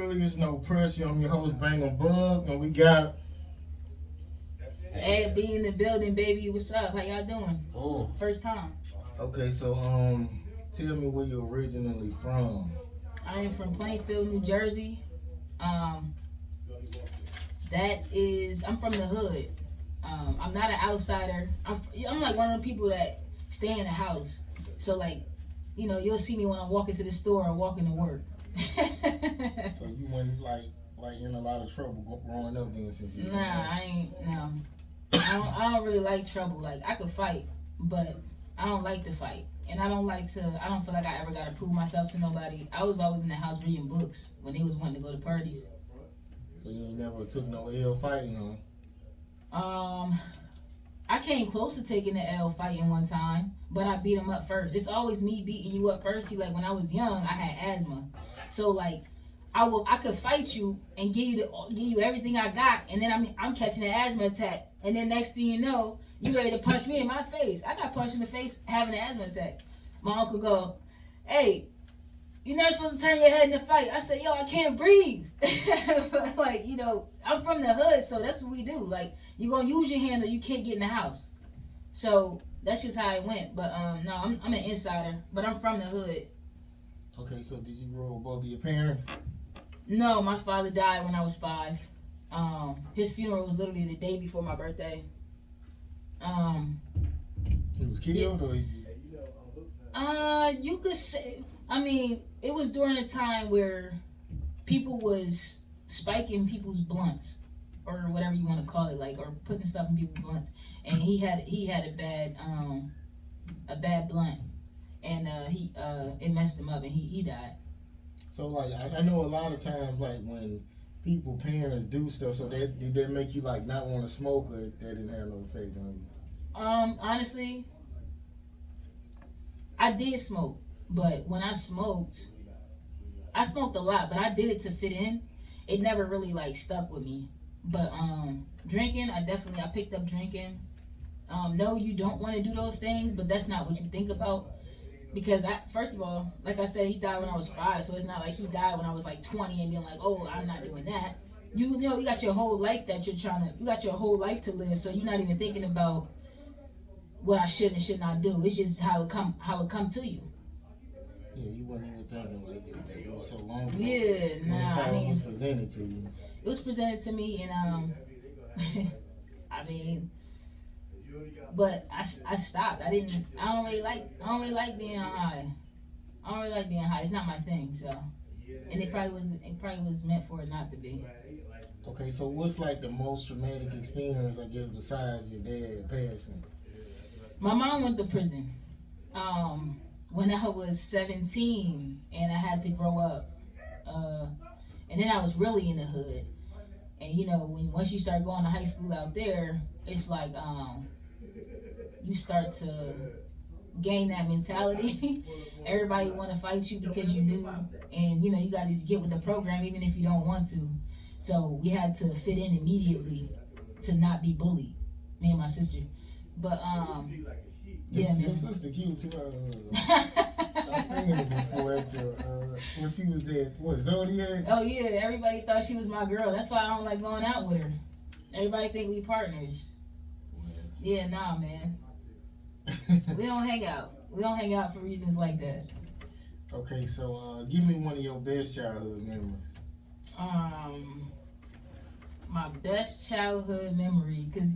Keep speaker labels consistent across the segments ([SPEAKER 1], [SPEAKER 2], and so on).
[SPEAKER 1] really, there's no pressure. I'm your host, Bangem Bugg, and we got.
[SPEAKER 2] Hey, be in the building, baby. What's up? How y'all doing?
[SPEAKER 3] Oh,
[SPEAKER 2] First time.
[SPEAKER 1] Okay, so tell me where you're originally from.
[SPEAKER 2] I am from Plainfield, New Jersey. Um, I'm from the hood. I'm not an outsider. I'm like one of the people that stay in the house. So like, you'll see me when I'm walking to the store or walking to work.
[SPEAKER 1] So you went like in a lot of trouble growing up then since you.
[SPEAKER 2] Nah, I ain't. No, I don't really like trouble. Like I could fight, but I don't like to fight, and I don't like to. I don't feel like I ever got to prove myself to nobody. I was always in the house reading books when they was wanting to go to parties.
[SPEAKER 1] So you ain't never took no L fighting,
[SPEAKER 2] huh? I came close to taking the L fighting one time, but I beat him up first. It's always me beating you up first. See, like when I was young, I had asthma, so like I could fight you and give you everything I got, and then I'm catching an asthma attack, and then next thing you know, you ready to punch me in my face. I got punched in the face having an asthma attack. My uncle go, "Hey, you're not supposed to turn your head in the fight." I said, "Yo, I can't breathe." Like, I'm from the hood, so that's what we do. Like, you're gonna use your hand or you can't get in the house. So that's just how it went. But no, I'm an insider, but I'm from the hood.
[SPEAKER 1] Okay, so did you grow with both of your parents?
[SPEAKER 2] No, my father died when I was 5. His funeral was literally the day before my birthday.
[SPEAKER 1] He was killed, or he just...
[SPEAKER 2] You could say. I mean, it was during a time where people was spiking people's blunts, or whatever you want to call it, like, or putting stuff in people's blunts, and he had a bad blunt, and it messed him up, and he died.
[SPEAKER 1] So like I know a lot of times like when parents do stuff, so did that make you like not want to smoke, or that didn't have no effect on you?
[SPEAKER 2] Honestly, I did smoke, but when I smoked a lot, but I did it to fit in. It never really like stuck with me. But drinking, I picked up drinking. No, you don't want to do those things, but that's not what you think about. Because first of all, like I said, he died when I was 5, so it's not like he died when I was like 20 and being like, "Oh, I'm not doing that." You got your whole life that you got your whole life to live, so you're not even thinking about what I should and should not do. It's just how it come to you.
[SPEAKER 1] Yeah, you weren't even thinking like that. Like, it was so long ago.
[SPEAKER 2] Yeah, nah.
[SPEAKER 1] How it was presented to you.
[SPEAKER 2] It was presented to me, and I mean. But I stopped. I don't really like being high. I don't really like being high. It's not my thing. So, and it probably was meant for it not to be.
[SPEAKER 1] Okay, so what's like the most traumatic experience, I guess, besides your dad passing?
[SPEAKER 2] My mom went to prison. When I was 17, and I had to grow up. And then I was really in the hood. And once you start going to high school out there, it's like you start to gain that mentality. Everybody want to fight you because you new, and you got to get with the program even if you don't want to. So we had to fit in immediately to not be bullied, me and my sister. But yeah,
[SPEAKER 1] your sister cute too. I've seen it before at your when she was at Zodiac.
[SPEAKER 2] Oh yeah, everybody thought she was my girl. That's why I don't like going out with her. Everybody think we partners. Yeah, nah, man. We don't hang out. We don't hang out for reasons like that.
[SPEAKER 1] Okay, so give me one of your best childhood memories.
[SPEAKER 2] My best childhood memory, because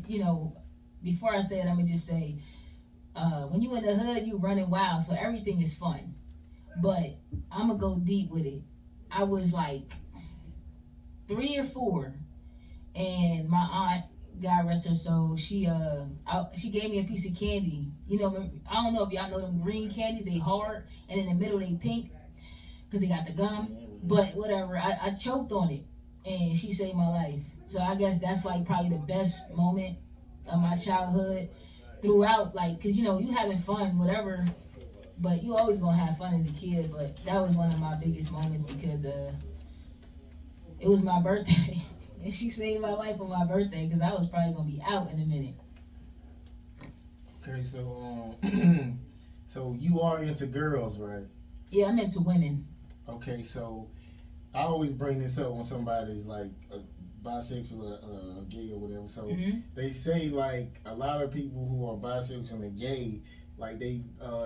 [SPEAKER 2] before I say it, I'm gonna just say, when you in the hood, you running wild, so everything is fun. But I'm gonna go deep with it. I was like 3 or 4, and my aunt, God rest her soul, she gave me a piece of candy. I don't know if y'all know them green candies. They hard, and in the middle they pink, because they got the gum. But whatever, I choked on it, and she saved my life. So I guess that's like probably the best moment of my childhood. Throughout, like, because you having fun, whatever, but you always gonna have fun as a kid. But that was one of my biggest moments because it was my birthday. And she saved my life on my birthday because I was probably going to be out in a minute.
[SPEAKER 1] Okay, so so you are into girls, right?
[SPEAKER 2] Yeah, I'm into women.
[SPEAKER 1] Okay, so I always bring this up when somebody's like a bisexual or gay or whatever. So they say like a lot of people who are bisexual and gay, like they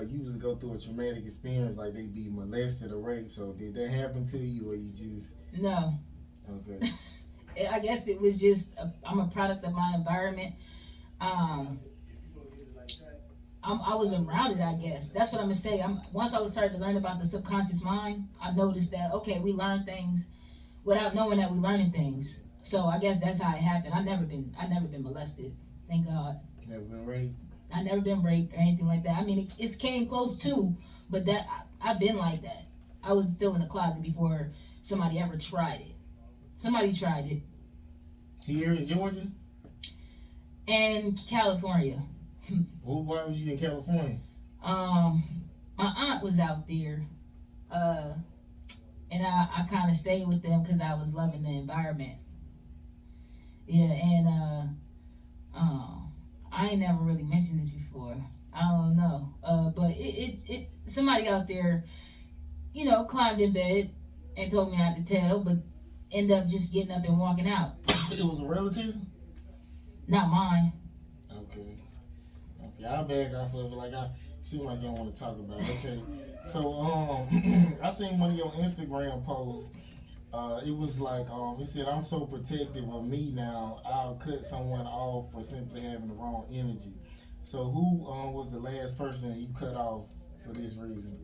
[SPEAKER 1] usually go through a traumatic experience, like they be molested or raped. So did that happen to you, or you just
[SPEAKER 2] No.
[SPEAKER 1] okay?
[SPEAKER 2] I guess it was just I'm a product of my environment. Um, I was around it. I guess that's what I'm gonna say. Once I started to learn about the subconscious mind, I noticed that okay, we learn things without knowing that we're learning things. So I guess that's how it happened. I never been molested. Thank God.
[SPEAKER 1] Never been raped.
[SPEAKER 2] I never been raped or anything like that. I mean, it came close too, but I've been like that. I was still in the closet before somebody ever tried it. Somebody tried it.
[SPEAKER 1] Here in Georgia?
[SPEAKER 2] And California.
[SPEAKER 1] Well, why was you in California?
[SPEAKER 2] My aunt was out there, and I kind of stayed with them because I was loving the environment. Yeah, and I ain't never really mentioned this before. I don't know, but it somebody out there, climbed in bed and told me not to tell, but end up just getting up and walking out.
[SPEAKER 1] It was a relative?
[SPEAKER 2] Not mine.
[SPEAKER 1] Okay. I'll back off of it. Like I seem like you don't want to talk about it. Okay. So I seen one of your Instagram posts. It was like it said, "I'm so protective of me now. I'll cut someone off for simply having the wrong energy." So who was the last person you cut off for this reason?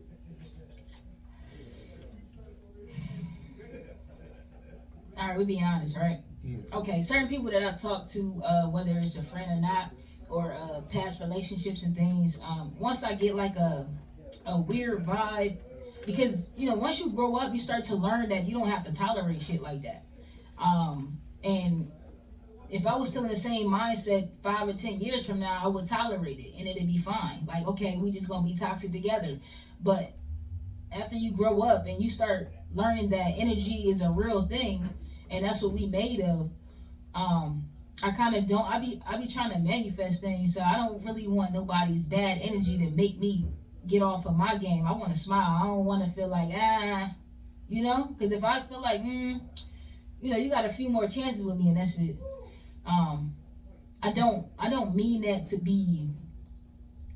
[SPEAKER 2] All right, we being honest, right?
[SPEAKER 1] Yeah.
[SPEAKER 2] Okay, certain people that I talk to, whether it's a friend or not, or past relationships and things, once I get like a weird vibe, because once you grow up, you start to learn that you don't have to tolerate shit like that. And if I was still in the same mindset 5 or 10 years from now, I would tolerate it and it'd be fine. Like, okay, we just gonna be toxic together. But after you grow up and you start learning that energy is a real thing, and that's what we made of. I kind of don't. I be trying to manifest things, so I don't really want nobody's bad energy to make me get off of my game. I want to smile. I don't want to feel like because if I feel like you got a few more chances with me, and that's it. I don't mean that to be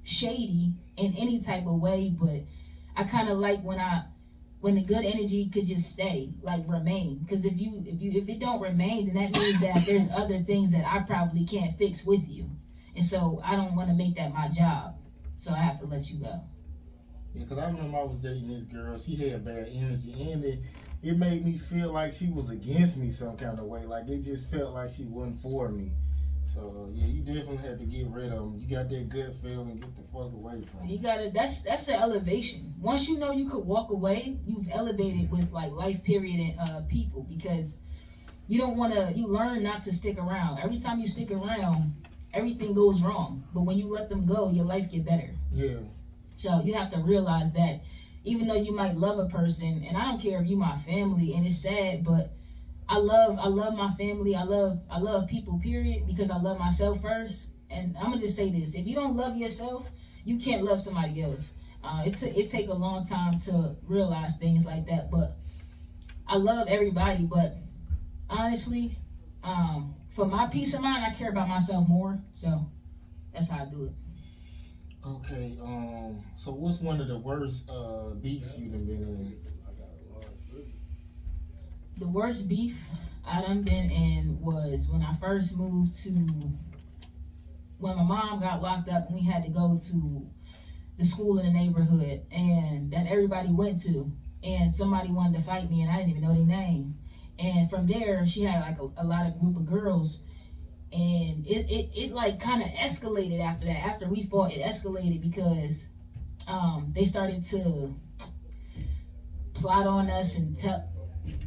[SPEAKER 2] shady in any type of way, but I kind of like when the good energy could just stay, like remain. Because if it don't remain, then that means that there's other things that I probably can't fix with you, and so I don't want to make that my job. So I have to let you go.
[SPEAKER 1] Yeah, because I remember I was dating this girl. She had bad energy, and it made me feel like she was against me some kind of way. Like it just felt like she wasn't for me. So yeah, you definitely had to get rid of them. You got that gut feeling, get the fuck away from them.
[SPEAKER 2] You gotta. That's the elevation. Once you know you could walk away, you've elevated with like life period and people, because you don't want to. You learn not to stick around. Every time you stick around, everything goes wrong. But when you let them go, your life get better.
[SPEAKER 1] Yeah.
[SPEAKER 2] So you have to realize that even though you might love a person, and I don't care if you my family, and it's sad, but I love my family. I love people, period, because I love myself first. And I'm gonna just say this: if you don't love yourself, you can't love somebody else. It take a long time to realize things like that. But I love everybody. But honestly, for my peace of mind, I care about myself more. So that's how I do it.
[SPEAKER 1] Okay. So what's one of the worst beefs you done been in?
[SPEAKER 2] The worst beef I done been in was when I first moved to, when my mom got locked up and we had to go to the school in the neighborhood and that everybody went to, and somebody wanted to fight me and I didn't even know their name. And from there, she had like a lot of group of girls, and it like kind of escalated after that. After we fought, it escalated because they started to plot on us and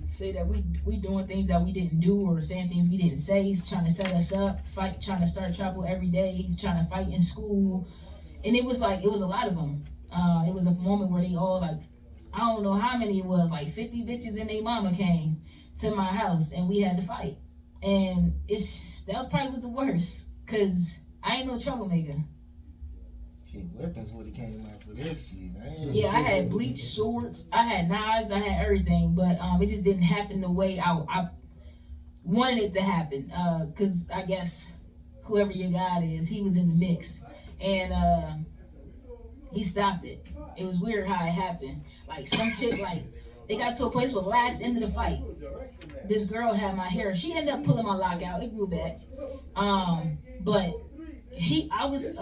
[SPEAKER 2] say that we doing things that we didn't do, or saying things we didn't say, trying to set us up, trying to start trouble every day, trying to fight in school. And it was a lot of them. It was a moment where they all, like, I don't know how many it was, like 50 bitches and their mama came to my house and we had to fight. And that probably was the worst, because I ain't no troublemaker.
[SPEAKER 1] Shit, weapons would have came out for this shit.
[SPEAKER 2] Yeah, I had bleach swords, I had knives, I had everything, but it just didn't happen the way I wanted it to happen. Cause I guess whoever your God is, he was in the mix, and he stopped it. It was weird how it happened. Like some chick, like they got to a place where the last end of the fight, this girl had my hair. She ended up pulling my lock out. It grew back. But I was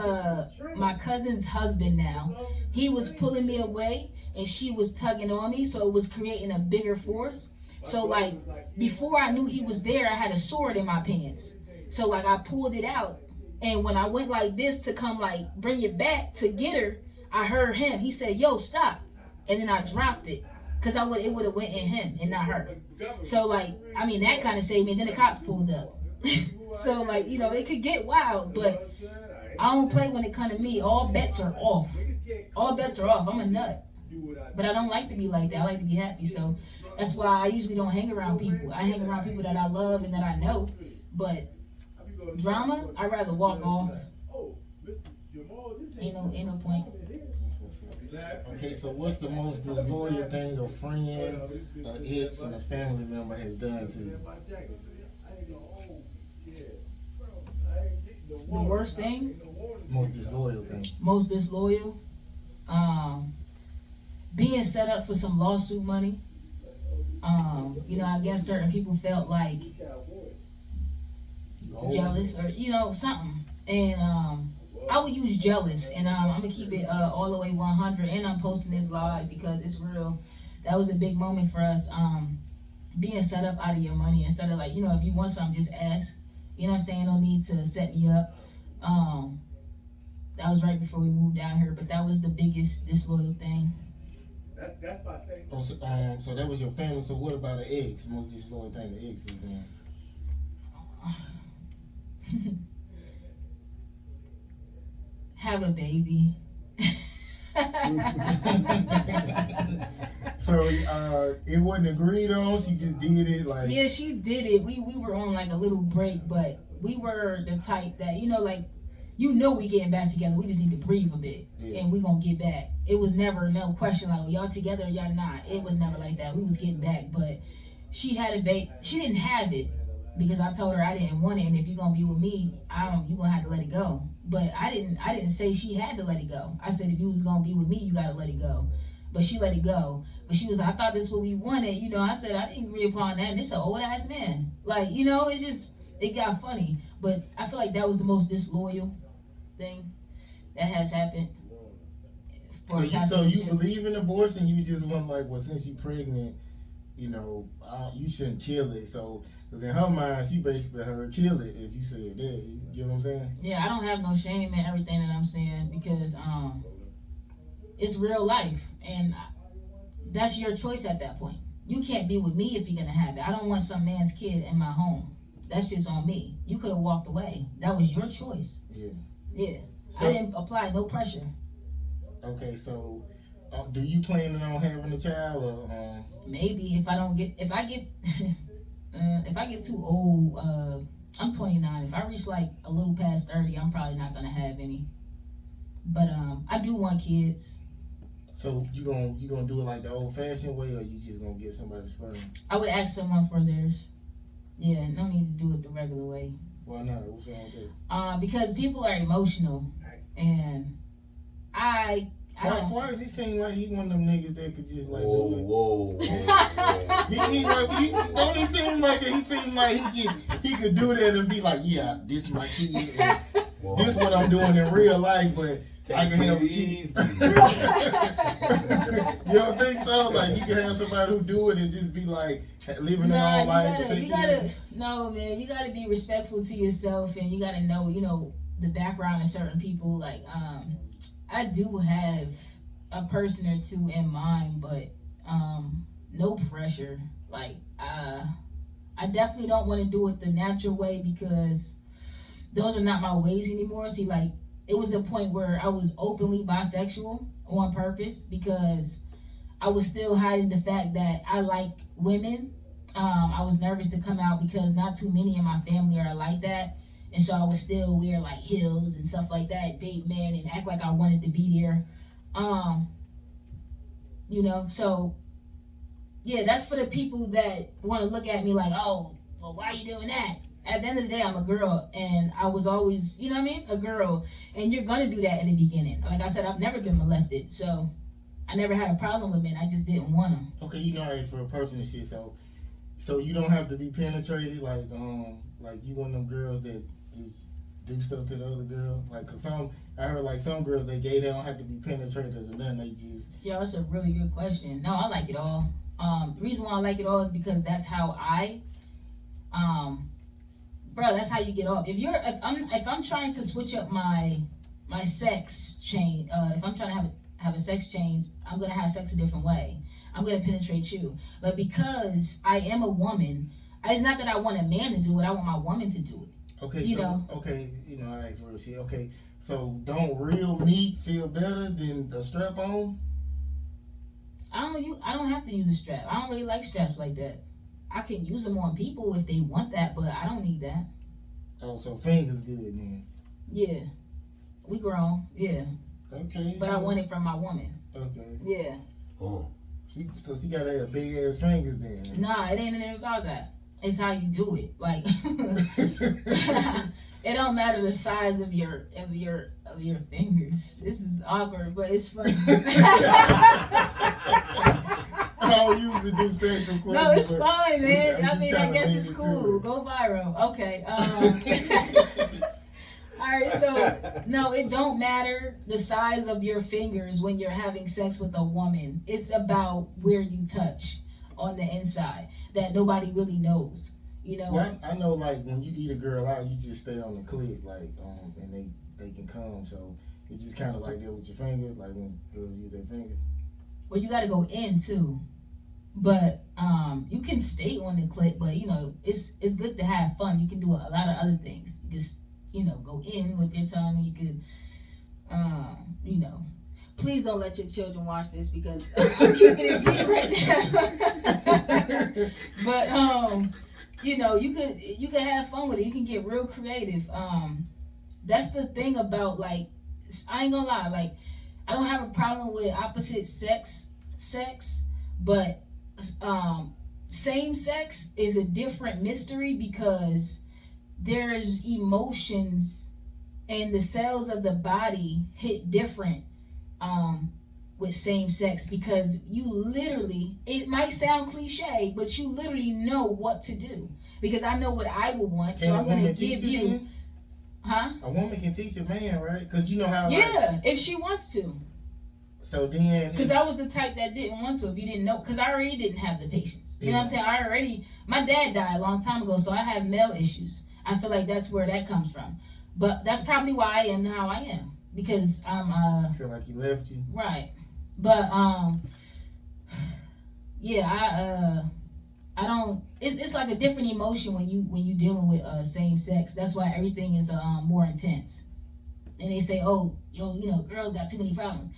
[SPEAKER 2] my cousin's husband now. He was pulling me away and she was tugging on me, so it was creating a bigger force. So like before I knew he was there, I had a sword in my pants. So like I pulled it out, and when I went like this to come like bring it back to get her, I heard him. He said, "Yo, stop," and then I dropped it because it would have went in him and not her. So like I mean that kind of saved me. And then the cops pulled up. So like it could get wild, but I don't play when it comes to me. All bets are off. All bets are off. I'm a nut, but I don't like to be like that. I like to be happy. So that's why I usually don't hang around people. I hang around people that I love and that I know. But drama, I'd rather walk off. Ain't no point.
[SPEAKER 1] Okay, so what's the most disloyal thing a friend, an ex, and a family member has done to you?
[SPEAKER 2] The worst thing?
[SPEAKER 1] Most disloyal thing.
[SPEAKER 2] Most disloyal? Being set up for some lawsuit money. I guess certain people felt like jealous or something, and I would use jealous, and I'm gonna keep it all the way 100, and I'm posting this live because it's real. That was a big moment for us, being set up out of your money instead of like if you want something just ask. You know what I'm saying? No need to set me up. That was right before we moved down here, but that was the biggest disloyal thing.
[SPEAKER 3] That's my thing.
[SPEAKER 1] Oh, so that was your family. So what about an ex? Most disloyal thing the ex is doing.
[SPEAKER 2] Have a baby.
[SPEAKER 1] So it wasn't agreed on. She just did it like.
[SPEAKER 2] Yeah, she did it. We were on like a little break, but we were the type that we getting back together. We just need to breathe a bit, and we gonna get back. It was never no question like, y'all together or y'all not. It was never like that. We was getting back, but she had a baby. She didn't have it because I told her I didn't want it, and if you're gonna be with me, you gonna have to let it go. But I didn't say she had to let it go. I said if you was gonna be with me, you gotta let it go. But she let it go. But she was like, I thought this is what we wanted. I said I didn't agree upon that. And it's an old ass man. Like it's just it got funny. But I feel like that was the most disloyal thing that has happened.
[SPEAKER 1] So you believe in abortion? You just want like, well, since you pregnant, you shouldn't kill it. So, because in her mind, she basically heard kill it if you said that. You get what I'm saying?
[SPEAKER 2] Yeah, I don't have no shame in everything that I'm saying because it's real life, and that's your choice at that point. You can't be with me if you're gonna have it. I don't want some man's kid in my home. That's just on me. You could have walked away. That was your choice. Yeah. So, I didn't apply no pressure.
[SPEAKER 1] Okay, so do you plan on having a child or?
[SPEAKER 2] Maybe if I get too old. I'm 29. If I reach like a little past 30, I'm probably not gonna have any. But I do want kids.
[SPEAKER 1] So you gonna do it like the old fashioned way, or you just gonna get somebody's sperm?
[SPEAKER 2] I would ask someone for theirs. Yeah, no need to do it the regular way.
[SPEAKER 1] Why not? What's wrong with that?
[SPEAKER 2] Because people are emotional, and I
[SPEAKER 1] why does he seem like he one of them niggas that could just like do it?
[SPEAKER 4] Whoa.
[SPEAKER 1] Don't it seem like that? He seemed like he could do that and be like, yeah, this my kid, and this what I'm doing in real life, but I can have a kid. You don't think so? Like you can have somebody who do it and just be like living their own life.
[SPEAKER 2] No, man, you gotta be respectful to yourself, and you gotta know, the background of certain people. Like, I do have a person or two in mind, but no pressure. Like, I definitely don't want to do it the natural way because those are not my ways anymore. See, like, it was a point where I was openly bisexual on purpose because I was still hiding the fact that I like women. I was nervous to come out because not too many in my family are like that. and so I would still wear like heels and stuff like that, date men, and act like I wanted to be there. Um, so yeah, that's for the people that want to look at me like, oh, well, why are you doing that? At the end of the day, I'm a girl, and I was always, a girl, and you're gonna do that in the beginning. Like I said, I've never been molested, so I never had a problem with men. I just didn't want them.
[SPEAKER 1] Okay, I asked for a person and shit, so you don't have to be penetrated, like you one of them girls that just do stuff to the other girl, like, cause I heard like some girls they don't have to be penetrated or nothing, they just.
[SPEAKER 2] Yo, that's a really good question. No, I like it all. The reason why I like it all is because that's how that's how you get off. If I'm trying to switch up my sex change, if I'm trying to have a sex change, I'm gonna have sex a different way. I'm gonna penetrate you. But because I am a woman, it's not that I want a man to do it. I want my woman to do it.
[SPEAKER 1] Okay, I asked real shit. Okay, so don't real meat feel better than the strap on?
[SPEAKER 2] I don't have to use a strap. I don't really like straps like that. I can use them on people if they want that, but I don't need that.
[SPEAKER 1] Oh, so fingers good then?
[SPEAKER 2] Yeah, we grown. Yeah.
[SPEAKER 1] Okay.
[SPEAKER 2] But I want it from my woman.
[SPEAKER 1] Okay.
[SPEAKER 2] Yeah.
[SPEAKER 1] Oh. So she gotta have big ass fingers then?
[SPEAKER 2] Nah, it ain't anything about that. It's how you do it. Like, it don't matter the size of your fingers. This is awkward, but it's funny.
[SPEAKER 1] I don't usually do sexual questions.
[SPEAKER 2] No, it's fine, man. I guess it's
[SPEAKER 1] to
[SPEAKER 2] cool.
[SPEAKER 1] it.
[SPEAKER 2] Go viral. Okay. All right. So no, it don't matter the size of your fingers when you're having sex with a woman. It's about where you touch on the inside that nobody really knows.
[SPEAKER 1] Well, I know, like, when you eat a girl out, you just stay on the clit, like, and they can come. So it's just kind of like that with your finger, like when girls use their finger.
[SPEAKER 2] Well, you got to go in too, but you can stay on the clit. But it's good to have fun. You can do a lot of other things. You just go in with your tongue. You could Please don't let your children watch this because I'm keeping it G right now. But you could have fun with it. You can get real creative. That's the thing about, like, I ain't gonna lie, like, I don't have a problem with opposite sex, but same sex is a different mystery because there's emotions and the cells of the body hit different with same sex because you literally, it might sound cliche, but you literally know what to do because I know what I would want, so I'm going to give you. Huh?
[SPEAKER 1] A woman can teach a man, right? Because you know how.
[SPEAKER 2] Yeah, if she wants to.
[SPEAKER 1] So then.
[SPEAKER 2] Because I was the type that didn't want to. If you didn't know, because I already didn't have the patience. You know what I'm saying? My dad died a long time ago, so I have male issues. I feel like that's where that comes from. But that's probably why I am how I am because I'm.
[SPEAKER 1] I feel like he left you.
[SPEAKER 2] Right, but yeah, I don't. It's like a different emotion when you dealing with same sex. That's why everything is more intense. And they say, oh, girls got too many problems.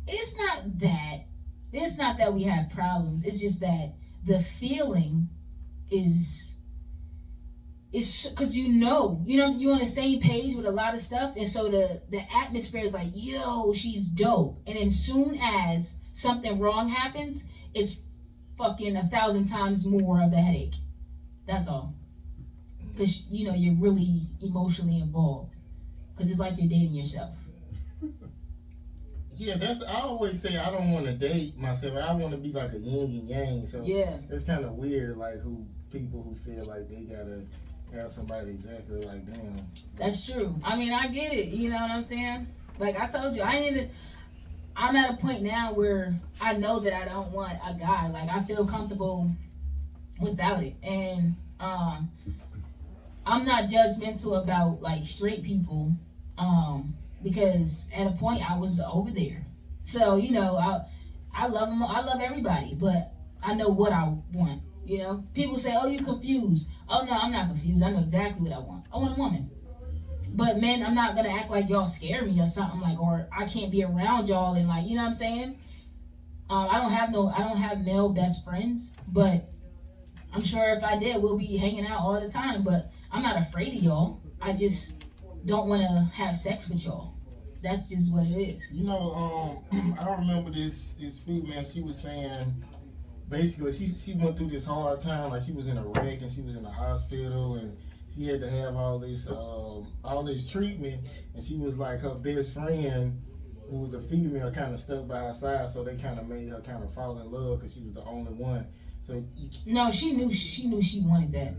[SPEAKER 2] It's not that. It's not that we have problems. It's just that the feeling is because you're on the same page with a lot of stuff, and so the atmosphere is like, yo, she's dope. And then soon as something wrong happens, it's fucking 1,000 times more of a headache. That's all. Because you're really emotionally involved. Because it's like you're dating yourself.
[SPEAKER 1] Yeah, I always say I don't want to date myself. I want to be like a yin and yang. So
[SPEAKER 2] yeah,
[SPEAKER 1] it's kind of weird, like people who feel like they gotta have somebody exactly like them.
[SPEAKER 2] That's true. I mean, I get it. You know what I'm saying? Like I told you, I'm at a point now where I know that I don't want a guy. Like I feel comfortable without it, and I'm not judgmental about like straight people, because at a point I was over there. So I love them. I love everybody, but I know what I want. People say, "Oh, you're confused." Oh no, I'm not confused. I know exactly what I want. I want a woman. But men, I'm not gonna act like y'all scare me or something like, or I can't be around y'all and like, you know what I'm saying? I don't have male best friends, but I'm sure if I did, we'll be hanging out all the time. But I'm not afraid of y'all. I just don't want to have sex with y'all. That's just what it is.
[SPEAKER 1] You know, I remember this female. She was saying basically she went through this hard time. Like she was in a wreck and she was in the hospital and she had to have all this treatment. And she was like her best friend, who was a female, kind of stuck by her side. So they kind of made her kind of fall in love because she was the only one. So
[SPEAKER 2] no, she knew she wanted that.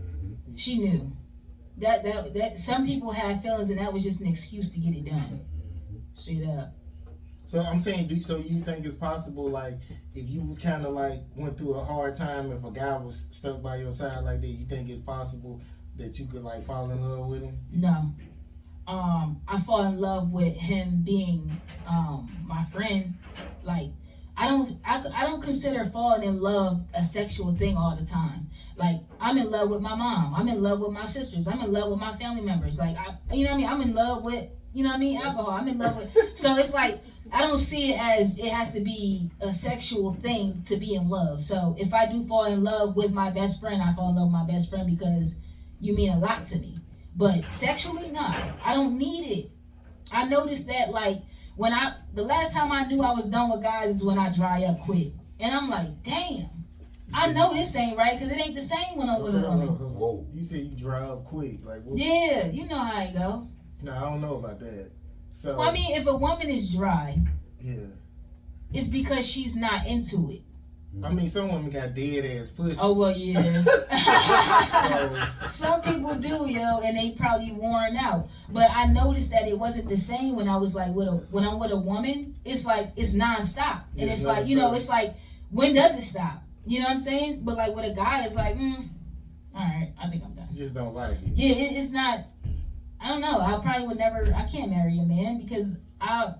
[SPEAKER 2] She knew that some people have feelings and that was just an excuse to get it done. Straight up.
[SPEAKER 1] So I'm saying, so you think it's possible, like, if you was kind of like went through a hard time, if a guy was stuck by your side like that, you think it's possible that you could like fall in love with him?
[SPEAKER 2] No. I fall in love with him being my friend. Like I don't consider falling in love a sexual thing all the time. Like I'm in love with my mom. I'm in love with my sisters. I'm in love with my family members. Like you know what I mean? I'm in love with, you know what I mean, alcohol. I'm in love with. So it's like I don't see it as it has to be a sexual thing to be in love. So if I do fall in love with my best friend, I fall in love with my best friend because you mean a lot to me. But sexually, no, I don't need it. I noticed that like the last time I knew I was done with guys is when I dry up quick. And I'm like, damn, I know this ain't right because it ain't the same when I'm with a woman.
[SPEAKER 1] Whoa. You said you dry up quick. Like what?
[SPEAKER 2] Yeah, you know how it go.
[SPEAKER 1] No, I don't know about that. So
[SPEAKER 2] well, I mean, if a woman is dry,
[SPEAKER 1] yeah,
[SPEAKER 2] it's because she's not into it.
[SPEAKER 1] I mean, some women got dead ass pussy.
[SPEAKER 2] Oh well, yeah. Some people do, yo, and they probably worn out. But I noticed that it wasn't the same when I was like when I'm with a woman. It's like it's nonstop, and it's like it's like when does it stop? You know what I'm saying? But like with a guy, it's like, all right, I think I'm done.
[SPEAKER 1] You just don't like it.
[SPEAKER 2] Yeah, it's not. I don't know. I probably would never. I can't marry a man because I'll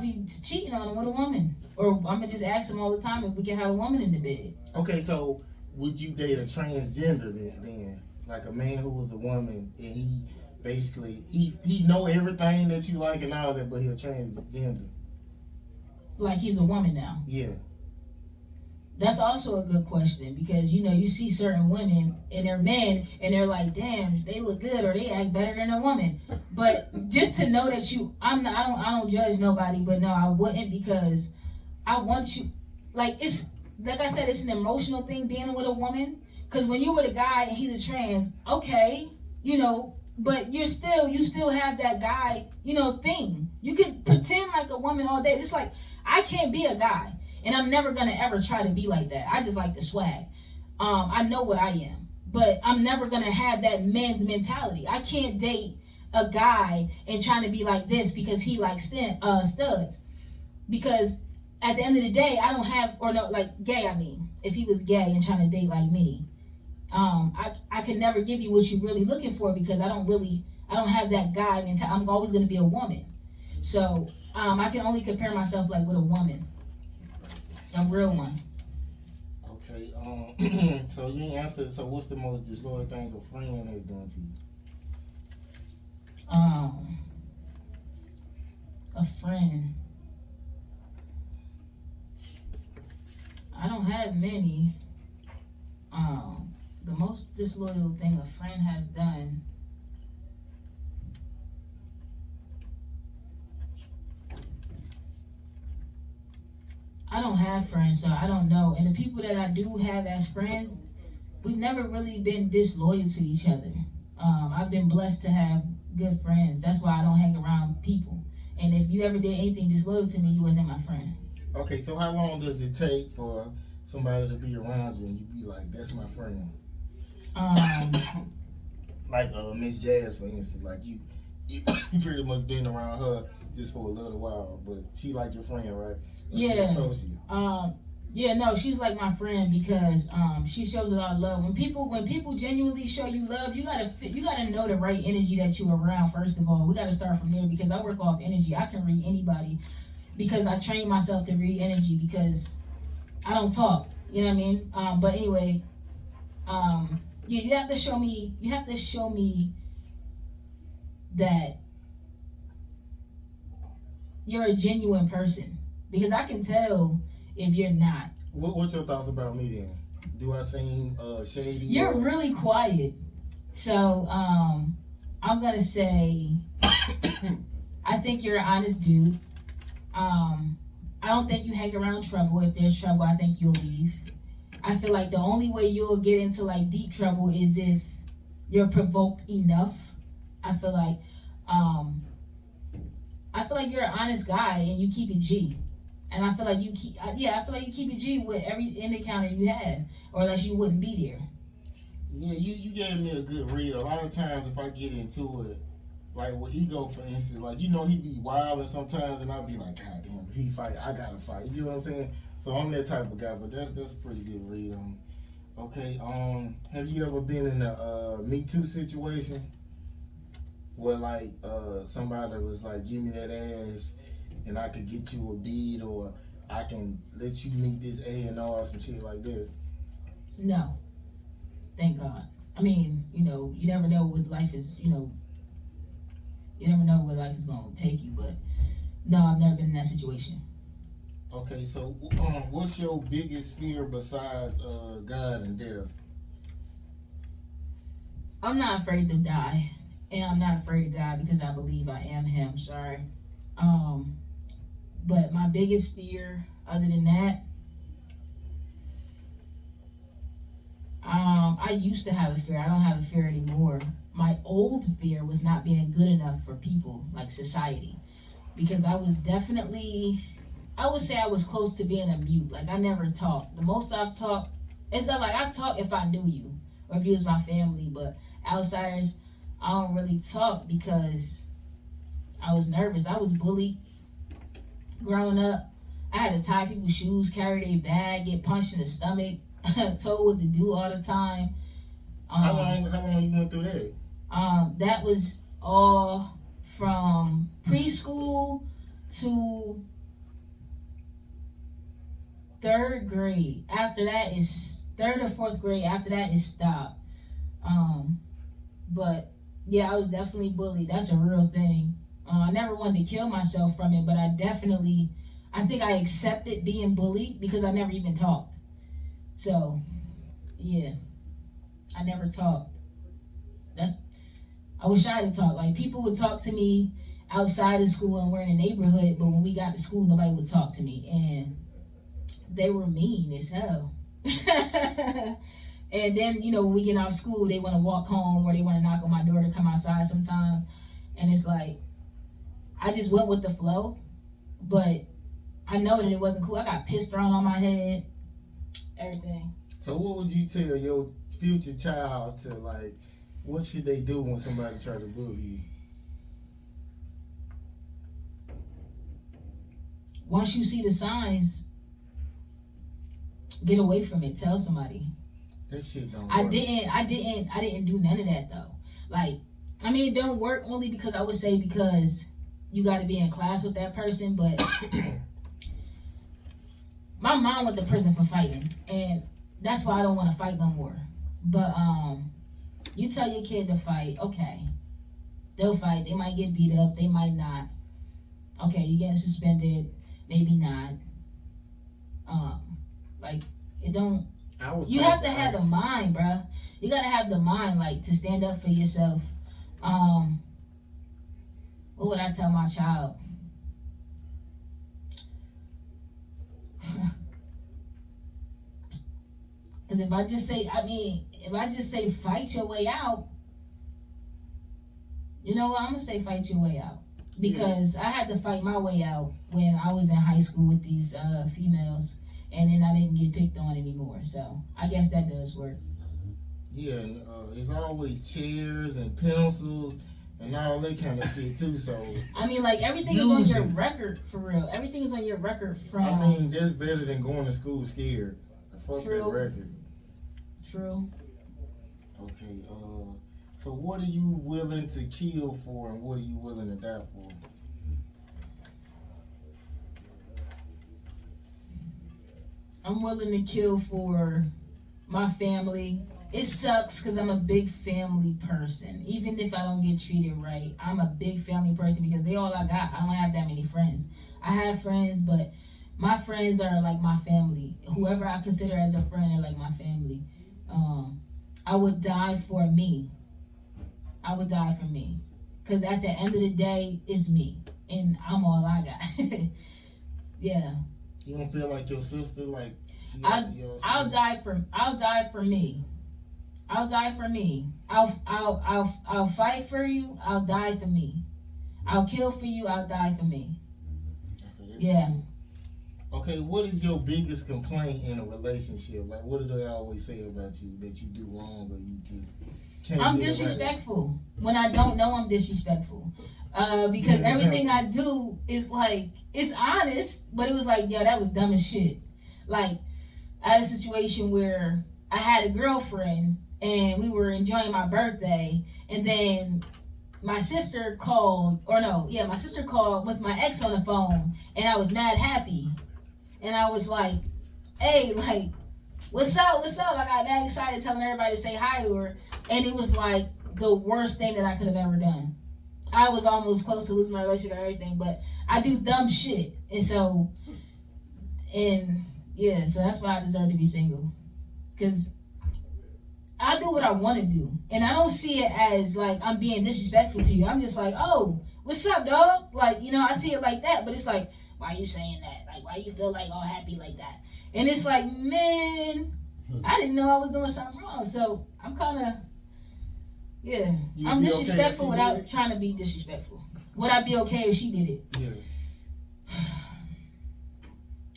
[SPEAKER 2] be cheating on him with a woman. Or I'm gonna just ask him all the time if we can have a woman in the bed.
[SPEAKER 1] Okay, so would you date a transgender then? Like a man who was a woman and he basically he know everything that you like and all that, but he's a transgender.
[SPEAKER 2] Like he's a woman now.
[SPEAKER 1] Yeah.
[SPEAKER 2] That's also a good question because you see certain women and they're men and they're like, damn, they look good or they act better than a woman. But just to know that I don't judge nobody, but no, I wouldn't because I want you, like it's like I said, it's an emotional thing being with a woman. Because when you're with a guy and he's a trans, okay, but you still have that guy, thing. You can pretend like a woman all day. It's like I can't be a guy. And I'm never gonna ever try to be like that. I just like the swag. I know what I am, but I'm never gonna have that men's mentality. I can't date a guy and trying to be like this because he likes studs. Because at the end of the day, I don't have, or no, like gay. I mean, if he was gay and trying to date like me, I could never give you what you're really looking for because I don't have that guy mentality. I'm always gonna be a woman. So I can only compare myself like with a woman. A real one.
[SPEAKER 1] Okay. So you ain't answered. So what's the most disloyal thing a friend has done to you?
[SPEAKER 2] A friend. I don't have many. The most disloyal thing a friend has done. I don't have friends, so I don't know. And the people that I do have as friends, we've never really been disloyal to each other. I've been blessed to have good friends. That's why I don't hang around people. And if you ever did anything disloyal to me, you wasn't my friend.
[SPEAKER 1] Okay, so how long does it take for somebody to be around you and you be like, that's my friend? Like Miss Jazz, for instance, like you pretty much been around her just for a little while, but she like your friend, right?
[SPEAKER 2] Yeah. No, she's like my friend because she shows a lot of love. When people genuinely show you love, you gotta know the right energy that you're around. First of all, we gotta start from there because I work off energy. I can read anybody because I train myself to read energy because I don't talk. You know what I mean? But anyway, you have to show me. You have to show me that you're a genuine person. Because I can tell if you're not.
[SPEAKER 1] What's your thoughts about me then? Do I seem shady?
[SPEAKER 2] You're really quiet. So, I'm gonna say I think you're an honest dude. I don't think you hang around trouble. If there's trouble, I think you'll leave. I feel like the only way you'll get into like deep trouble is if you're provoked enough. I feel like um I feel like you're an honest guy and you keep it G. And I feel like I feel like you keep it G with every encounter you have, or else you wouldn't be there.
[SPEAKER 1] Yeah, you gave me a good read. A lot of times, if I get into it, like with ego, for instance, like he be wilding sometimes, and I'll be like, God damn, he fight, I gotta fight. You know what I'm saying? So I'm that type of guy. But that's a pretty good read on. Okay, have you ever been in a Me Too situation where like somebody was like, give me that ass, and I could get you a beat, or I can let you meet this A&R, some shit like that?
[SPEAKER 2] No, thank God. I mean, you never know what life is. You never know where life is gonna take you. But no, I've never been in that situation.
[SPEAKER 1] Okay, so what's your biggest fear besides God and death?
[SPEAKER 2] I'm not afraid to die, and I'm not afraid of God because I believe I am Him. Sorry. Um, but my biggest fear, other than that, I used to have a fear. I don't have a fear anymore. My old fear was not being good enough for people, like society, because I was definitely, I would say I was close to being a mute. Like I never talked. The most I've talked, it's not like I talk if I knew you or if you was my family, but outsiders, I don't really talk because I was nervous. I was bullied growing up. I had to tie people's shoes, carry their bag, get punched in the stomach, told what to do all the time.
[SPEAKER 1] How long you went through that?
[SPEAKER 2] That was all from preschool to third grade. After that is third or fourth grade. After that is stopped. But yeah, I was definitely bullied. That's a real thing. I never wanted to kill myself from it, but I think I accepted being bullied because I never even talked. So yeah, I never talked. That's I wish I had talked. Like people would talk to me outside of school and we're in a neighborhood, but when we got to school, nobody would talk to me, and they were mean as hell. And then when we get off school, they want to walk home or they want to knock on my door to come outside sometimes, and it's like I just went with the flow, but I know that it wasn't cool. I got piss thrown on my head, everything.
[SPEAKER 1] So what would you tell your future child to like? What should they do when somebody try to bully you?
[SPEAKER 2] Once you see the signs, get away from it. Tell somebody.
[SPEAKER 1] That shit don't work.
[SPEAKER 2] I didn't do none of that though. Like, I mean, it don't work only because I would say because you got to be in class with that person. But my mom went to prison for fighting, and that's why I don't want to fight no more. But you tell your kid to fight, okay? They'll fight. They might get beat up. They might not. Okay, you getting suspended. Maybe not. Like it don't. You have to have the mind, bruh. You gotta have the mind, like, to stand up for yourself. What would I tell my child? Because if I just say fight your way out, you know what? I'm gonna say fight your way out. Because I had to fight my way out when I was in high school with these females, and then I didn't get picked on anymore. So I guess that does work.
[SPEAKER 1] Yeah, and it's always chairs and pencils and all that kind of shit too. So
[SPEAKER 2] I mean, like everything is on your record for real. Everything is on your record from.
[SPEAKER 1] I mean, that's better than going to school scared. Fuck
[SPEAKER 2] True.
[SPEAKER 1] that record.
[SPEAKER 2] True.
[SPEAKER 1] Okay. So what are you willing to kill for, and what are you willing to die for?
[SPEAKER 2] I'm willing to kill for my family. It sucks because I'm a big family person. Even if I don't get treated right, I'm a big family person because they all I got. I don't have that many friends. I have friends, but my friends are like my family. Whoever I consider as a friend are like my family. I would die for me. I would die for me. Cause at the end of the day, it's me, and I'm all I got. Yeah.
[SPEAKER 1] You don't feel like your sister, like
[SPEAKER 2] I'll die for me. I'll die for me. I'll fight for you. I'll die for me. I'll kill for you. I'll die for me.
[SPEAKER 1] Okay,
[SPEAKER 2] Yeah.
[SPEAKER 1] Okay, what is your biggest complaint in a relationship? Like, what do they always say about you that you do wrong or you just can't?
[SPEAKER 2] I'm
[SPEAKER 1] get
[SPEAKER 2] disrespectful. When I don't know, I'm disrespectful. Because everything I do is like, it's honest, but it was like, yo, that was dumb as shit. Like, I had a situation where I had a girlfriend and we were enjoying my birthday, and then my sister called with my ex on the phone, and I was mad happy. And I was like, hey, like, what's up? I got mad excited telling everybody to say hi to her. And it was like the worst thing that I could have ever done. I was almost close to losing my relationship and everything, but I do dumb shit. So that's why I deserve to be single. Because I do what I want to do. And I don't see it as like I'm being disrespectful to you. I'm just like, oh, what's up, dog? Like, I see it like that, but it's like, why are you saying that? Like, why you feel like all happy like that? And it's like, man, I didn't know I was doing something wrong. So I'm kind of, I'm disrespectful without trying to be disrespectful. Would I be okay if she did it?
[SPEAKER 1] Yeah.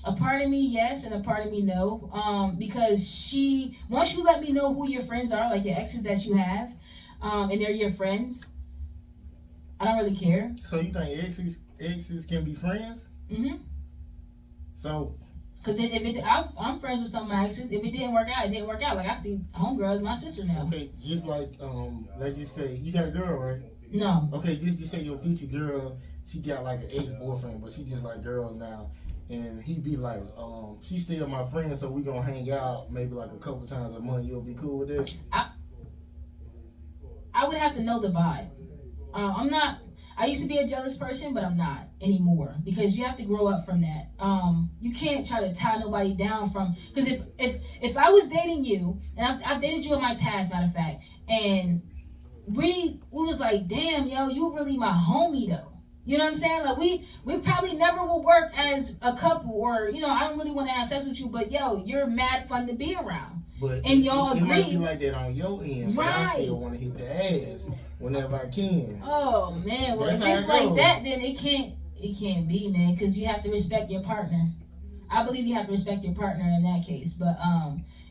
[SPEAKER 2] A part of me, yes, and a part of me, no. Because once you let me know who your friends are, like your exes that you have, and they're your friends, I don't really care.
[SPEAKER 1] So you think exes can be friends?
[SPEAKER 2] Mm-hmm.
[SPEAKER 1] So,
[SPEAKER 2] because I'm friends with some of my exes. If it didn't work out, it didn't work out. Like, I see homegirl as my sister now.
[SPEAKER 1] Okay, just like let's just say you got a girl, right?
[SPEAKER 2] No.
[SPEAKER 1] Okay, just say your future girl, she got like an ex-boyfriend, but she just like girls now, and he be like, she's still my friend, so we gonna hang out maybe like a couple times a month. You'll be cool with that?
[SPEAKER 2] I would have to know the vibe. I'm not. I used to be a jealous person, but I'm not anymore because you have to grow up from that. You can't try to tie nobody down from, because if I was dating you, and I've dated you in my past, matter of fact, and we was like, damn, yo, you really my homie though. You know what I'm saying? Like we probably never will work as a couple, or I don't really want to have sex with you, but yo, you're mad fun to be around.
[SPEAKER 1] But
[SPEAKER 2] and y'all agree. It
[SPEAKER 1] might be like that on your end, but
[SPEAKER 2] right.
[SPEAKER 1] I still want to hit the ass whenever I can.
[SPEAKER 2] Oh man, well if it's like that, then it can't be, man, because you have to respect your partner. I believe you have to respect your partner in that case. But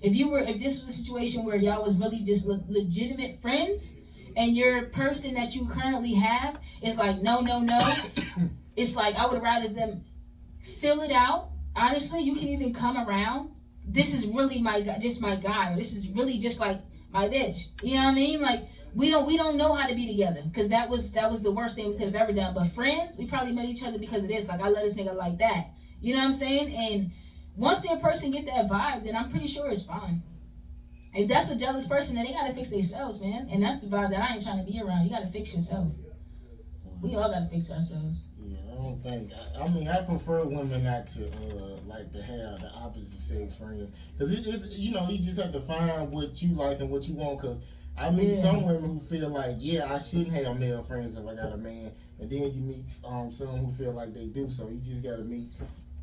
[SPEAKER 2] if this was a situation where y'all was really just legitimate friends, and your person that you currently have is like no, it's like I would rather them fill it out. Honestly, you can even come around. This is really my guy, or this is really just like my bitch. You know what I mean? Like we don't know how to be together, because that was the worst thing we could have ever done. But friends, we probably met each other because of this. Like I love this nigga like that. You know what I'm saying? And once their person get that vibe, then I'm pretty sure it's fine. If that's a jealous person, then they gotta fix themselves, man. And that's the vibe that I ain't trying to be around. You gotta fix yourself. We all gotta fix ourselves.
[SPEAKER 1] Yeah, I don't think. I mean, I prefer women not to like to have the opposite sex friend, because it's you just have to find what you like and what you want. Because I meet some women who feel like, I shouldn't have male friends if I got a man, and then you meet some who feel like they do. So you just gotta meet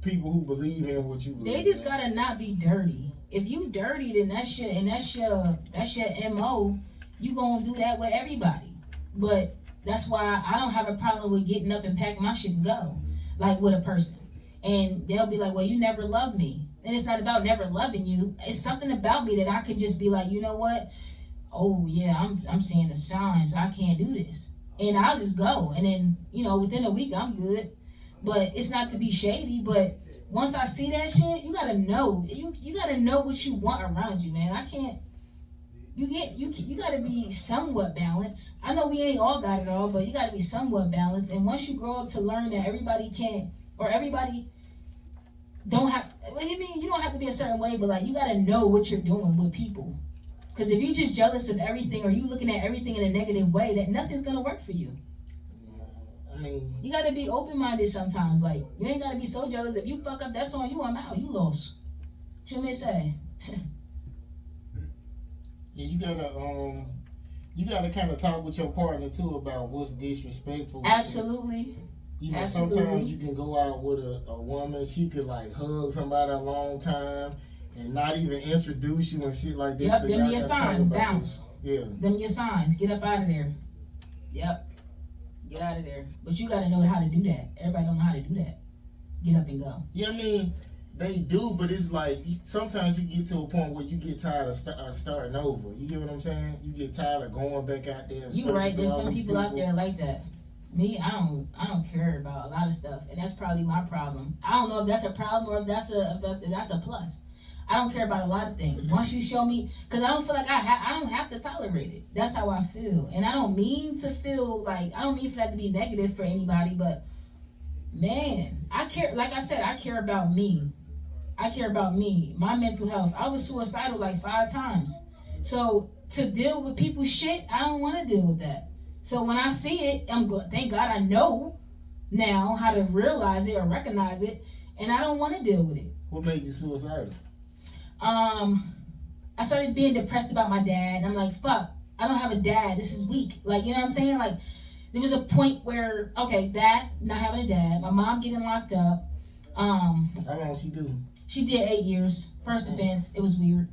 [SPEAKER 1] people who believe in what you believe.
[SPEAKER 2] They just gotta not be dirty. If you dirty, then that's your MO. You gonna do that with everybody. But that's why I don't have a problem with getting up and packing my shit and go, like with a person. And they'll be like, well, you never loved me. And it's not about never loving you. It's something about me that I could just be like, you know what? Oh yeah, I'm seeing the signs. I can't do this. And I'll just go. And then, within a week I'm good. But it's not to be shady, but once I see that shit, you gotta know. You gotta know what you want around you, man. I can't. You gotta be somewhat balanced. I know we ain't all got it all, but you gotta be somewhat balanced. And once you grow up to learn that everybody can't, or everybody don't have. What do you mean? You don't have to be a certain way, but like you gotta know what you're doing with people. Because if you're just jealous of everything, or you looking at everything in a negative way, that nothing's gonna work for you.
[SPEAKER 1] I mean, you
[SPEAKER 2] gotta be open-minded sometimes. Like you ain't gotta be so jealous. If you fuck up, that's on you. I'm out. You lost. What they say?
[SPEAKER 1] Yeah, you gotta you gotta kind of talk with your partner too about what's disrespectful.
[SPEAKER 2] Absolutely.
[SPEAKER 1] You know,
[SPEAKER 2] Absolutely.
[SPEAKER 1] sometimes you can go out with a woman, she could like hug somebody a long time and not even introduce you and shit like this.
[SPEAKER 2] Yep,
[SPEAKER 1] So
[SPEAKER 2] them
[SPEAKER 1] y'all
[SPEAKER 2] your
[SPEAKER 1] gotta talk
[SPEAKER 2] signs.
[SPEAKER 1] about
[SPEAKER 2] Bounce.
[SPEAKER 1] this. Yeah.
[SPEAKER 2] Them your signs. Get up out of there. Yep. Get out of there. But you gotta know how to do that. Everybody don't know how to do that. Get up and go.
[SPEAKER 1] Yeah, I mean, they do, but it's like sometimes you get to a point where you get tired of starting over. You get what I'm saying? You get tired of going back out there. And
[SPEAKER 2] You right. There's
[SPEAKER 1] all
[SPEAKER 2] some
[SPEAKER 1] these
[SPEAKER 2] people out there like that. Me, I don't care about a lot of stuff, and that's probably my problem. I don't know if that's a problem or if that's a plus. I don't care about a lot of things. Once you show me, because I don't feel like I don't have to tolerate it. That's how I feel, and I don't mean to feel like I don't mean for that to be negative for anybody, but man, I care. Like I said, I care about me. I care about me, my mental health. I was suicidal like 5 times, so to deal with people's shit, I don't want to deal with that. So when I see it, thank God I know now how to realize it or recognize it, and I don't want to deal with it.
[SPEAKER 1] What made you suicidal?
[SPEAKER 2] I started being depressed about my dad, and I'm like, fuck, I don't have a dad. This is weak. Like, you know what I'm saying? Like, there was a point where, okay, dad, not having a dad, my mom getting locked up.
[SPEAKER 1] How long she do?
[SPEAKER 2] She did 8 years. First offense. It was weird.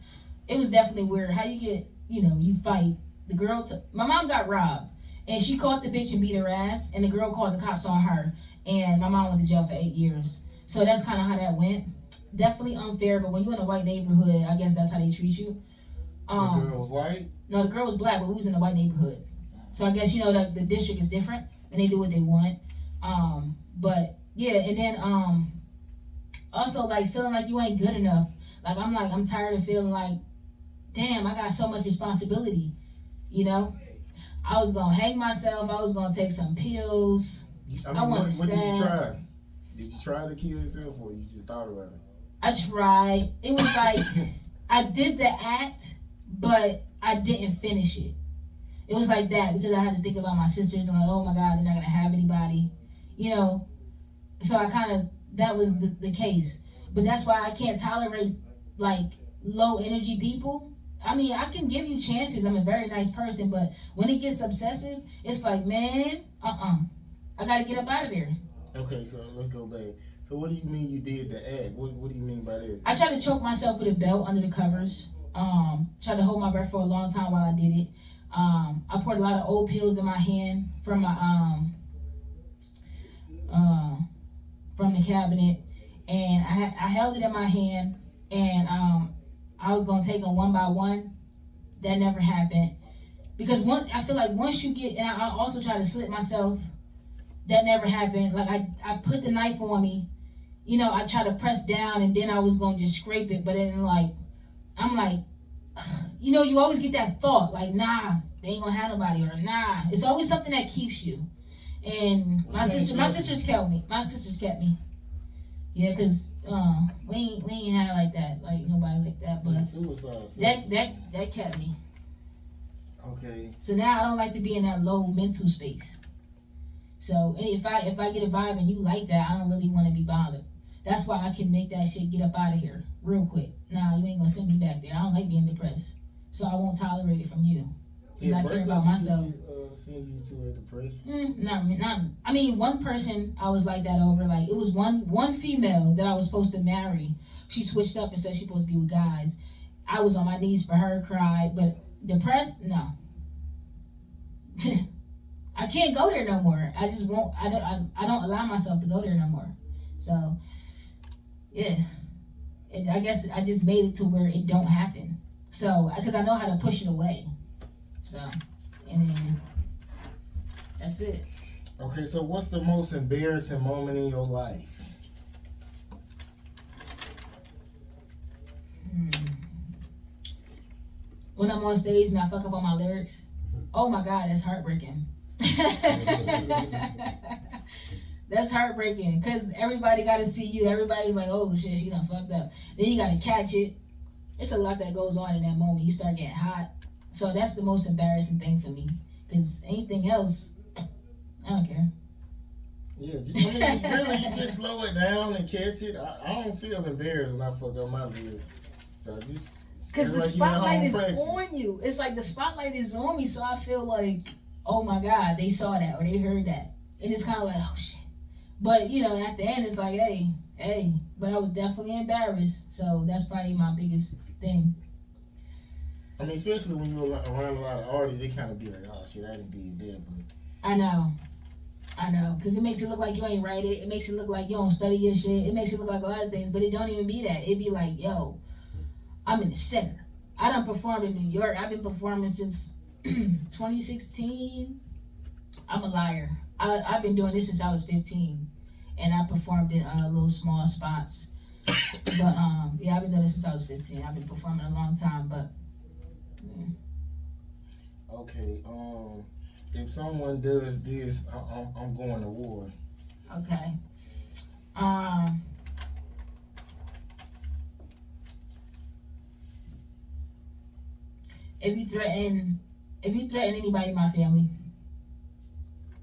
[SPEAKER 2] It was definitely weird. How you get, you fight. The girl, my mom got robbed. And she caught the bitch and beat her ass, and the girl called the cops on her, and my mom went to jail for 8 years. So that's kind of how that went. Definitely unfair, but when you're in a white neighborhood, I guess that's how they treat you.
[SPEAKER 1] The girl was white?
[SPEAKER 2] No, the girl was black, but we was in a white neighborhood. So I guess, that the district is different, and they do what they want. But, yeah, and then also, like, feeling like you ain't good enough. I'm tired of feeling like, damn, I got so much responsibility, I was gonna hang myself. I was gonna take some pills. I want to
[SPEAKER 1] what did you try? Did you try to kill yourself, or you just thought about it?
[SPEAKER 2] I tried. It was like I did the act, but I didn't finish it. It was like that because I had to think about my sisters and like, oh my God, they're not gonna have anybody, So that was the case. But that's why I can't tolerate like low energy people. I mean, I can give you chances. I'm a very nice person, but when it gets obsessive, it's like, man, I gotta get up out of there.
[SPEAKER 1] Okay, so let's go back. So what do you mean you did the act? What do you mean by that?
[SPEAKER 2] I tried to choke myself with a belt under the covers. Tried to hold my breath for a long time while I did it. I poured a lot of old pills in my hand from my from the cabinet, and I held it in my hand, and I was gonna take them one by one. That never happened because I feel like once you get, and I also tried to slit myself. That never happened. Like I put the knife on me, I tried to press down, and then I was gonna just scrape it, but then I'm like, you always get that thought like, nah, they ain't gonna have nobody, or nah. It's always something that keeps you. And my sisters kept me. My sisters kept me. Yeah, cause we ain't had like that, like nobody like that, but that kept me.
[SPEAKER 1] Okay.
[SPEAKER 2] So now I don't like to be in that low mental space. So if I get a vibe and you like that, I don't really want to be bothered. That's why I can make that shit get up out of here real quick. Nah, you ain't gonna send me back there. I don't like being depressed, so I won't tolerate it from you. Cause I care about myself.
[SPEAKER 1] Sends you to a depression?
[SPEAKER 2] Not. I mean, one person I was like that over. Like it was one female that I was supposed to marry. She switched up and said she's supposed to be with guys. I was on my knees for her, cried, but depressed, no. I can't go there no more. I just won't. I don't allow myself to go there no more. So, yeah. I guess I just made it to where it don't happen. So, because I know how to push it away. So, and then that's it.
[SPEAKER 1] Okay, so what's the most embarrassing moment in your life?
[SPEAKER 2] When I'm on stage and I fuck up on my lyrics, oh my God, that's heartbreaking. That's heartbreaking because everybody got to see you. Everybody's like, oh shit, she done fucked up. Then you got to catch it. It's a lot that goes on in that moment. You start getting hot. So that's the most embarrassing thing for me because anything else, I don't care.
[SPEAKER 1] Yeah, I mean, really, you just slow it down and catch it. I don't feel embarrassed when I fuck up my lyrics. So just
[SPEAKER 2] Because the
[SPEAKER 1] It's like you at
[SPEAKER 2] spotlight
[SPEAKER 1] home
[SPEAKER 2] is
[SPEAKER 1] practice.
[SPEAKER 2] on you. It's like the spotlight is on me, so I feel like, oh my God, they saw that or they heard that. And it's kind of like, oh shit. But, you know, at the end, it's like, hey. But I was definitely embarrassed. So that's probably my biggest thing.
[SPEAKER 1] I mean, especially when you're around a lot of artists, it kind of be like, oh shit, I didn't did that, but
[SPEAKER 2] I know. Because it makes it look like you ain't write it. It makes it look like you don't study your shit. It makes it look like a lot of things, but it don't even be that. It be like, yo, I'm in the center. I done performed in New York. I've been performing since 2016. I'm a liar. I've been doing this since I was 15. And I performed in little small spots. But, yeah, I've been doing this since I was 15. I've been performing a long time, but, yeah.
[SPEAKER 1] okay. If someone does this, I'm going to war.
[SPEAKER 2] Okay. If you threaten anybody in my family,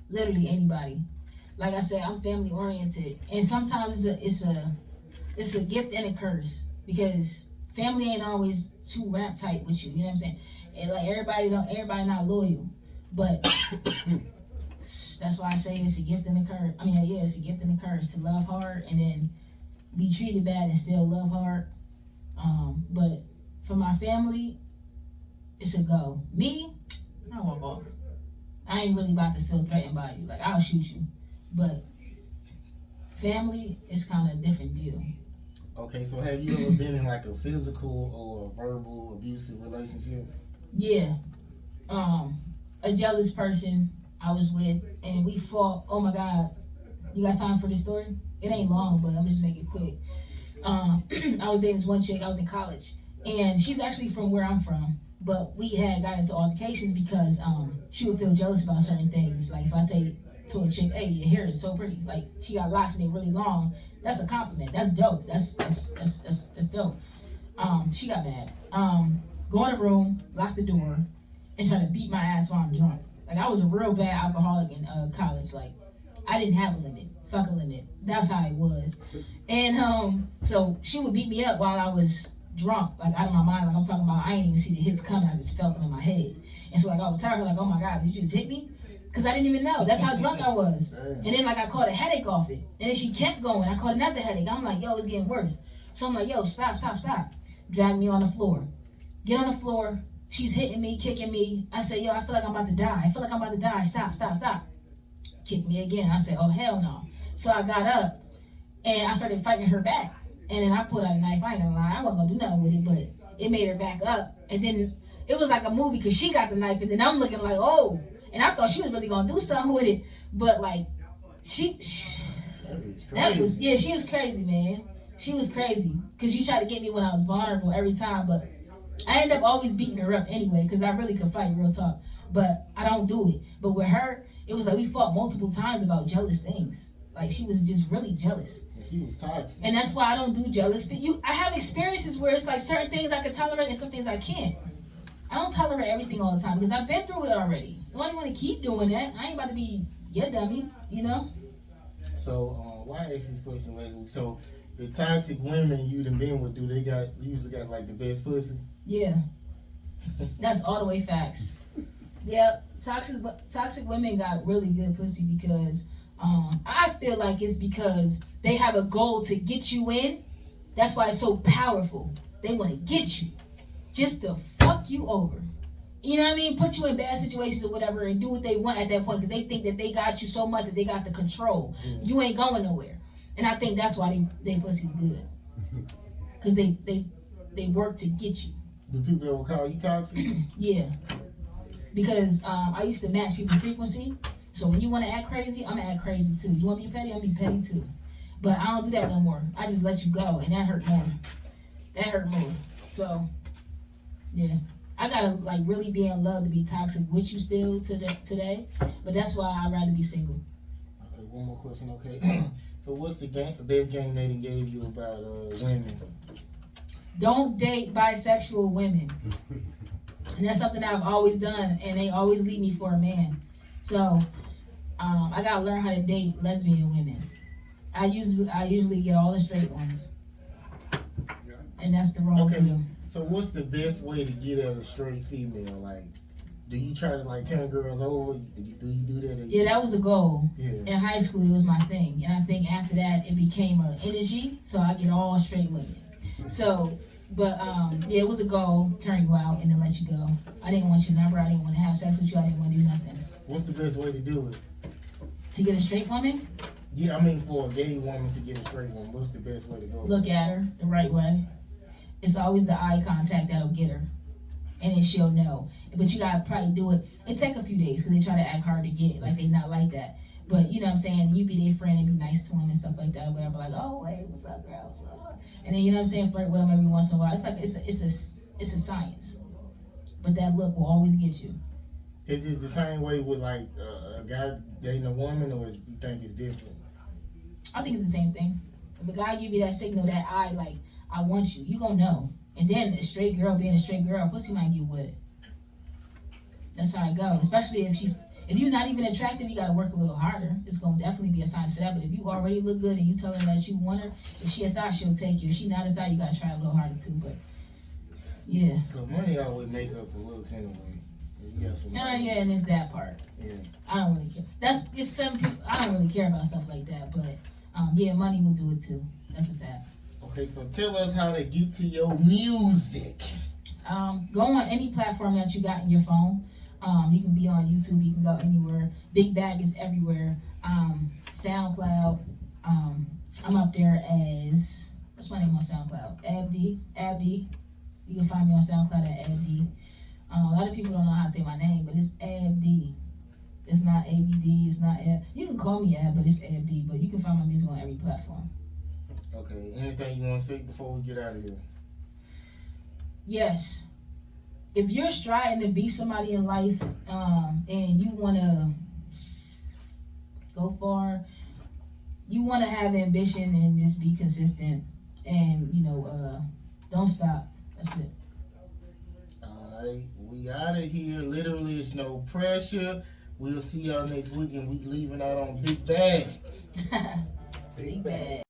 [SPEAKER 2] literally anybody. Like I said, I'm family oriented, and sometimes it's a gift and a curse because family ain't always too rap tight with you. You know what I'm saying? And like everybody not loyal, but that's why I say it's a gift and a curse. I mean, yeah, it's a gift and a curse to love hard and then be treated bad and still love hard. But for my family, it's a go. Me, I walk off. I ain't really about to feel threatened by you. Like, I'll shoot you. But family is kind of a different deal.
[SPEAKER 1] Okay, so have you ever been in like a physical or a verbal abusive relationship?
[SPEAKER 2] Yeah. A jealous person I was with, and we fought. Oh my God. You got time for this story? It ain't long, but I'm just making it quick. I was dating this one chick. I was in college, and she's actually from where I'm from. But we had got into altercations because she would feel jealous about certain things. Like if I say to a chick, "Hey, your hair is so pretty," like she got locks and they're really long. That's a compliment. That's dope. That's dope. She got mad. Go in the room, lock the door, and try to beat my ass while I'm drunk. Like I was a real bad alcoholic in college. Like I didn't have a limit. Fuck a limit. That's how it was. And so she would beat me up while I was drunk, like out of my mind. Like I'm talking about, I ain't even see the hits coming. I just felt them in my head. And so like I was telling her like, oh my God, did you just hit me? Because I didn't even know. That's how drunk I was. And then like I caught a headache off it. And then she kept going. I caught another headache. I'm like, yo, it's getting worse. So I'm like, yo, stop. Drag me on the floor. Get on the floor. She's hitting me, kicking me. I say, yo, I feel like I'm about to die. Stop. Kick me again. I said, oh, hell no. So I got up and I started fighting her back. And then I pulled out a knife. I ain't gonna lie. I wasn't gonna do nothing with it, but it made her back up. And then it was like a movie because she got the knife. And then I'm looking like, oh. And I thought she was really gonna do something with it. But like, she was crazy, man. She was crazy. Because she tried to get me when I was vulnerable every time. But I ended up always beating her up anyway because I really could fight, real talk. But I don't do it. But with her, it was like we fought multiple times about jealous things. Like she was just really jealous.
[SPEAKER 1] She was toxic.
[SPEAKER 2] And that's why I don't do jealous. But I have experiences where it's like certain things I can tolerate and some things I can't. I don't tolerate everything all the time because I've been through it already. I don't want to keep doing that. I ain't about to be your dummy, you know?
[SPEAKER 1] So, why I asked this question last week? So, the toxic women you done been with, usually got like the best pussy?
[SPEAKER 2] Yeah. That's all the way facts. Yeah, toxic women got really good pussy because I feel like it's because they have a goal to get you in. That's why it's so powerful. They want to get you just to fuck you over. You know what I mean? Put you in bad situations or whatever and do what they want at that point because they think that they got you so much that they got the control. Yeah. You ain't going nowhere. And I think that's why they pussy's good. Because they work to get you.
[SPEAKER 1] Do people ever call you toxic?
[SPEAKER 2] Yeah. Because I used to match people's frequency. So when you want to act crazy, I'm going to act crazy too. You want to be petty, I'm going to be petty too. But I don't do that no more. I just let you go. And that hurt more. So, yeah. I got to like really be in love to be toxic with you still today. But that's why I'd rather be single.
[SPEAKER 1] Okay, one more question. Okay. So what's the best game they done gave you about women?
[SPEAKER 2] Don't date bisexual women. And that's something that I've always done, and they always leave me for a man. So I gotta learn how to date lesbian women. I usually get all the straight ones, and that's the wrong deal.
[SPEAKER 1] So what's the best way to get at a straight female? Like, do you try to like turn girls over? Do you do that?
[SPEAKER 2] Yeah, that was a goal.
[SPEAKER 1] Yeah.
[SPEAKER 2] In high school, it was my thing, and I think after that, it became an energy. So I get all straight women. So, but yeah, it was a goal, turn you out and then let you go. I didn't want your number. I didn't want to have sex with you. I didn't want to do nothing.
[SPEAKER 1] What's the best way to do it?
[SPEAKER 2] To get a straight woman,
[SPEAKER 1] Yeah, I mean for a gay woman to get a straight woman, what's the best way to go?
[SPEAKER 2] look at her the right way. It's always the eye contact that'll get her, and then she'll know. But you gotta probably do it. It take a few days because they try to act hard to get, like they not like that. But you know what I'm saying? You be their friend and be nice to them and stuff like that, or whatever. Like, oh hey, what's up, girl? What's up? And then you know what I'm saying? Flirt with them every once in a while. It's like it's a science. But that look will always get you.
[SPEAKER 1] Is it the same way with like a guy dating a woman, or is you think it's different?
[SPEAKER 2] I think it's the same thing. If a guy give you that signal, that eye, like I want you, you gonna know. And then a straight girl being a straight girl, pussy might get wet. That's how it goes. Especially if you're not even attractive, you gotta work a little harder. It's gonna definitely be a sign for that. But if you already look good and you tell her that you want her, if she a thought, she'll take you. If she not a thought, you gotta try a little harder too. But yeah.
[SPEAKER 1] Cause money always make up for looks anyway. You got some money.
[SPEAKER 2] Yeah, and it's that part.
[SPEAKER 1] Yeah.
[SPEAKER 2] I don't really care. It's some people. I don't really care about stuff like that. But yeah, money will do it too. That's a fact.
[SPEAKER 1] Okay, so tell us how to get to your music.
[SPEAKER 2] Go on any platform that you got in your phone. You can be on YouTube. You can go anywhere. Big Bag is everywhere. SoundCloud. I'm up there as, what's my name on SoundCloud? Abdi. You can find me on SoundCloud at Abdi. A lot of people don't know how to say my name, but it's Abdi. It's not ABD. It's not Ab. You can call me Ab, but it's Abdi. But you can find my music on every platform.
[SPEAKER 1] Okay, anything you want to say before we get out of here?
[SPEAKER 2] Yes. If you're striving to be somebody in life, and you want to go far, you want to have ambition and just be consistent, and don't stop. That's it.
[SPEAKER 1] Alright, we out of here. Literally, it's no pressure. We'll see y'all next week, and we leaving out on Big Bag.
[SPEAKER 2] Big Bag.